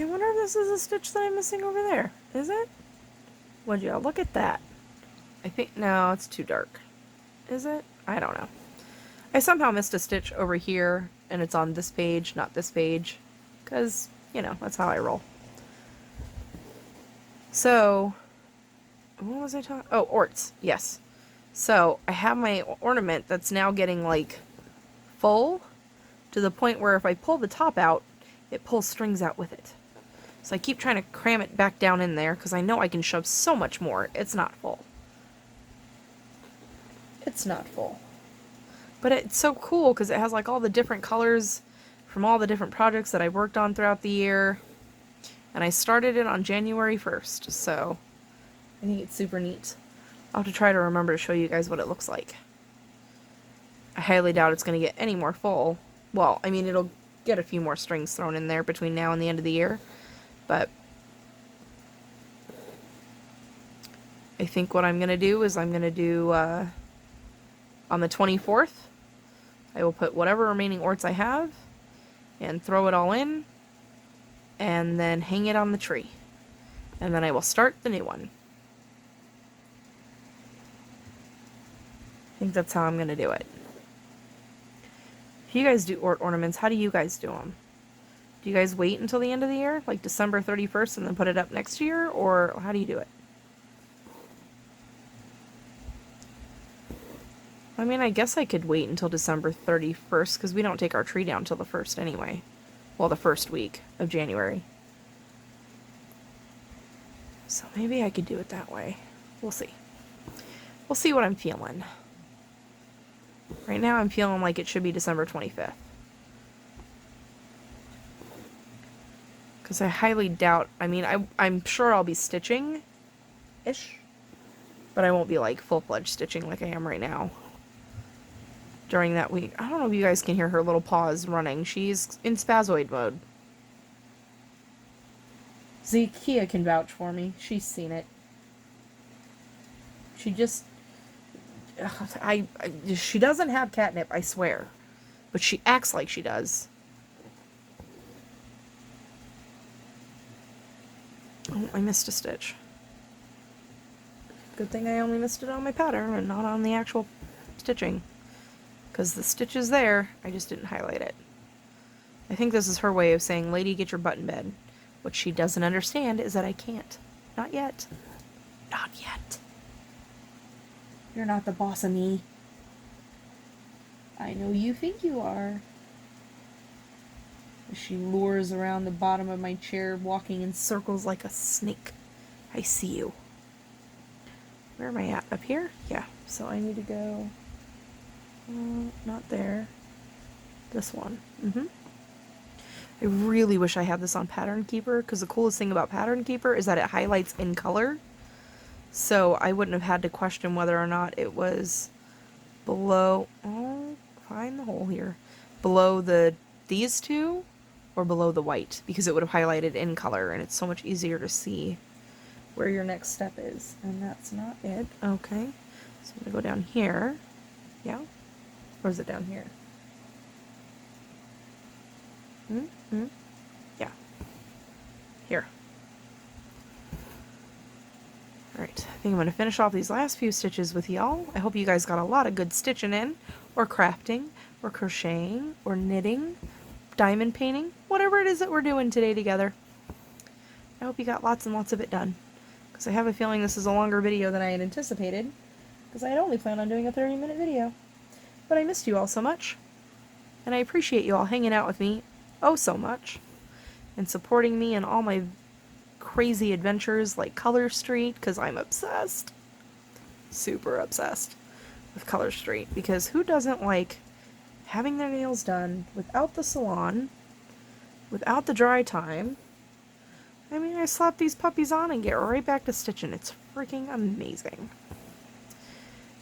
wonder if this is a stitch that I'm missing over there. Is it? Would y'all look at that? I think, no, it's too dark. Is it? I don't know. I somehow missed a stitch over here, and it's on this page, not this page. Because, you know, that's how I roll. So, what was I talking? Oh, orts, yes. So, I have my ornament that's now getting, like, full to the point where if I pull the top out, it pulls strings out with it. So I keep trying to cram it back down in there because I know I can shove so much more. It's not full. It's not full. But it's so cool because it has like all the different colors from all the different projects that I worked on throughout the year. And I started it on January 1st, so I think it's super neat. I'll have to try to remember to show you guys what it looks like. I highly doubt it's going to get any more full. Well, I mean, it'll get a few more strings thrown in there between now and the end of the year. But I think what I'm going to do is I'm going to do, on the 24th, I will put whatever remaining orts I have and throw it all in and then hang it on the tree. And then I will start the new one. I think that's how I'm going to do it. If you guys do ornaments, how do you guys do them? Do you guys wait until the end of the year, like December 31st, and then put it up next year, or how do you do it? I mean, I guess I could wait until December 31st, because we don't take our tree down till the 1st anyway. Well, the first week of January. So maybe I could do it that way. We'll see. We'll see what I'm feeling. Right now I'm feeling like it should be December 25th. Because I highly doubt, I mean, I'm sure I'll be stitching-ish, but I won't be like full-fledged stitching like I am right now. During that week. I don't know if you guys can hear her little paws running. She's in spazoid mode. Zakia can vouch for me. She's seen it. She just... she doesn't have catnip, I swear. But she acts like she does. Oh, I missed a stitch. Good thing I only missed it on my pattern and not on the actual stitching. Because the stitch is there, I just didn't highlight it. I think this is her way of saying, lady, get your butt in bed. What she doesn't understand is that I can't. Not yet. Not yet. You're not the boss of me. I know you think you are. She lures around the bottom of my chair, walking in circles like a snake. I see you. Where am I at? Up here? Yeah. So I need to go... not there. This one. I really wish I had this on Pattern Keeper, because the coolest thing about Pattern Keeper is that it highlights in color. So I wouldn't have had to question whether or not it was below... Oh, find the hole here. Below these two, or below the white, because it would have highlighted in color, and it's so much easier to see where your next step is. And that's not it. Okay. So I'm going to go down here. Yeah? Or is it down here? Yeah. Here. Alright, I think I'm going to finish off these last few stitches with y'all. I hope you guys got a lot of good stitching in, or crafting, or crocheting, or knitting, diamond painting, whatever it is that we're doing today together. I hope you got lots and lots of it done, because I have a feeling this is a longer video than I had anticipated, because I had only planned on doing a 30-minute video. But I missed you all so much, and I appreciate you all hanging out with me oh so much, and supporting me in all my crazy adventures like Color Street, because I'm obsessed. super obsessed with Color Street, because who doesn't like having their nails done without the salon, without the dry time? I mean, I slap these puppies on and get right back to stitching. It's freaking amazing.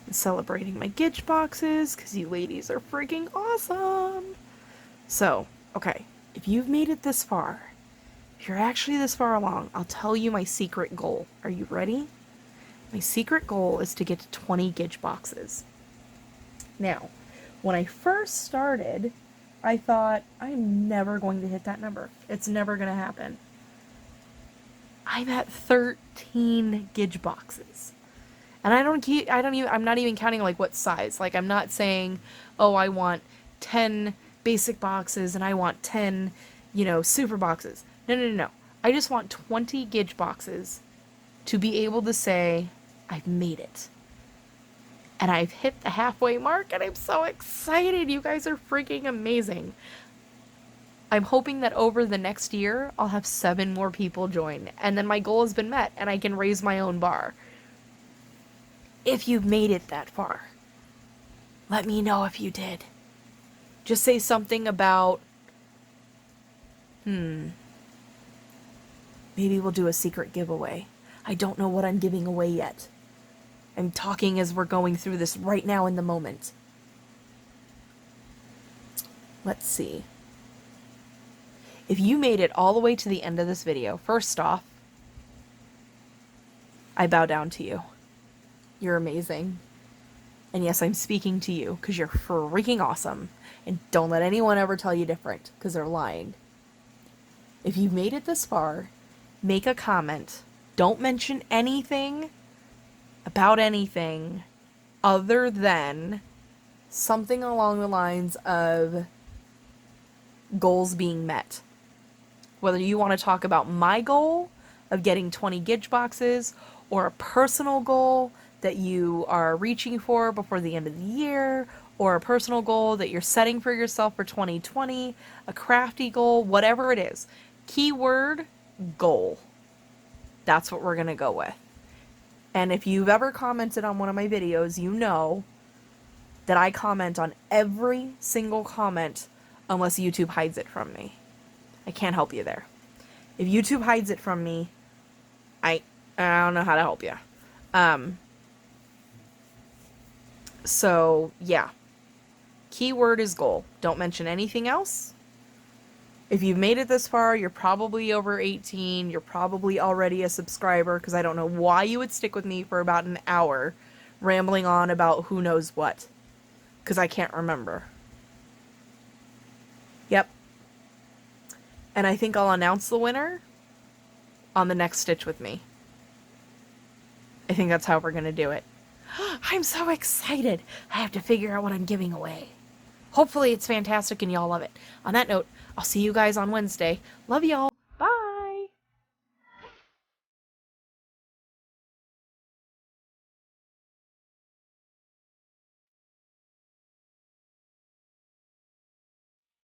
I'm celebrating my Gitch boxes because you ladies are freaking awesome. So, okay, if you've made it this far, if you're actually this far along, I'll tell you my secret goal. Are you ready? My secret goal is to get to 20 Gitch boxes. Now, when I first started, I thought, I'm never going to hit that number. It's never going to happen. I'm at 13 Gitch boxes. And I'm not even counting like what size. Like, I'm not saying, oh, I want 10 basic boxes and I want 10, super boxes. No. I just want 20 Gitch boxes to be able to say, I've made it. And I've hit the halfway mark, and I'm so excited. You guys are freaking amazing. I'm hoping that over the next year, I'll have 7 more people join, and then my goal has been met, and I can raise my own bar. If you've made it that far, let me know if you did. Just say something about, maybe we'll do a secret giveaway. I don't know what I'm giving away yet. I'm talking as we're going through this right now in the moment. Let's see. If you made it all the way to the end of this video, first off, I bow down to you. You're amazing. And yes, I'm speaking to you because you're freaking awesome. And don't let anyone ever tell you different, because they're lying. If you've made it this far, make a comment. Don't mention anything about anything other than something along the lines of goals being met. Whether you want to talk about my goal of getting 20 Gitch boxes, or a personal goal that you are reaching for before the end of the year, or a personal goal that you're setting for yourself for 2020, a crafty goal, whatever it is. Keyword, goal. That's what we're going to go with. And if you've ever commented on one of my videos, you know that I comment on every single comment unless YouTube hides it from me. I can't help you there. If YouTube hides it from me, I don't know how to help you. So, yeah. Keyword is goal. Don't mention anything else. If you've made it this far, you're probably over 18. You're probably already a subscriber, because I don't know why you would stick with me for about an hour rambling on about who knows what, because I can't remember. Yep. And I think I'll announce the winner on the next Stitch with Me. I think that's how we're going to do it. I'm so excited. I have to figure out what I'm giving away. Hopefully it's fantastic and y'all love it. On that note, I'll see you guys on Wednesday. Love y'all.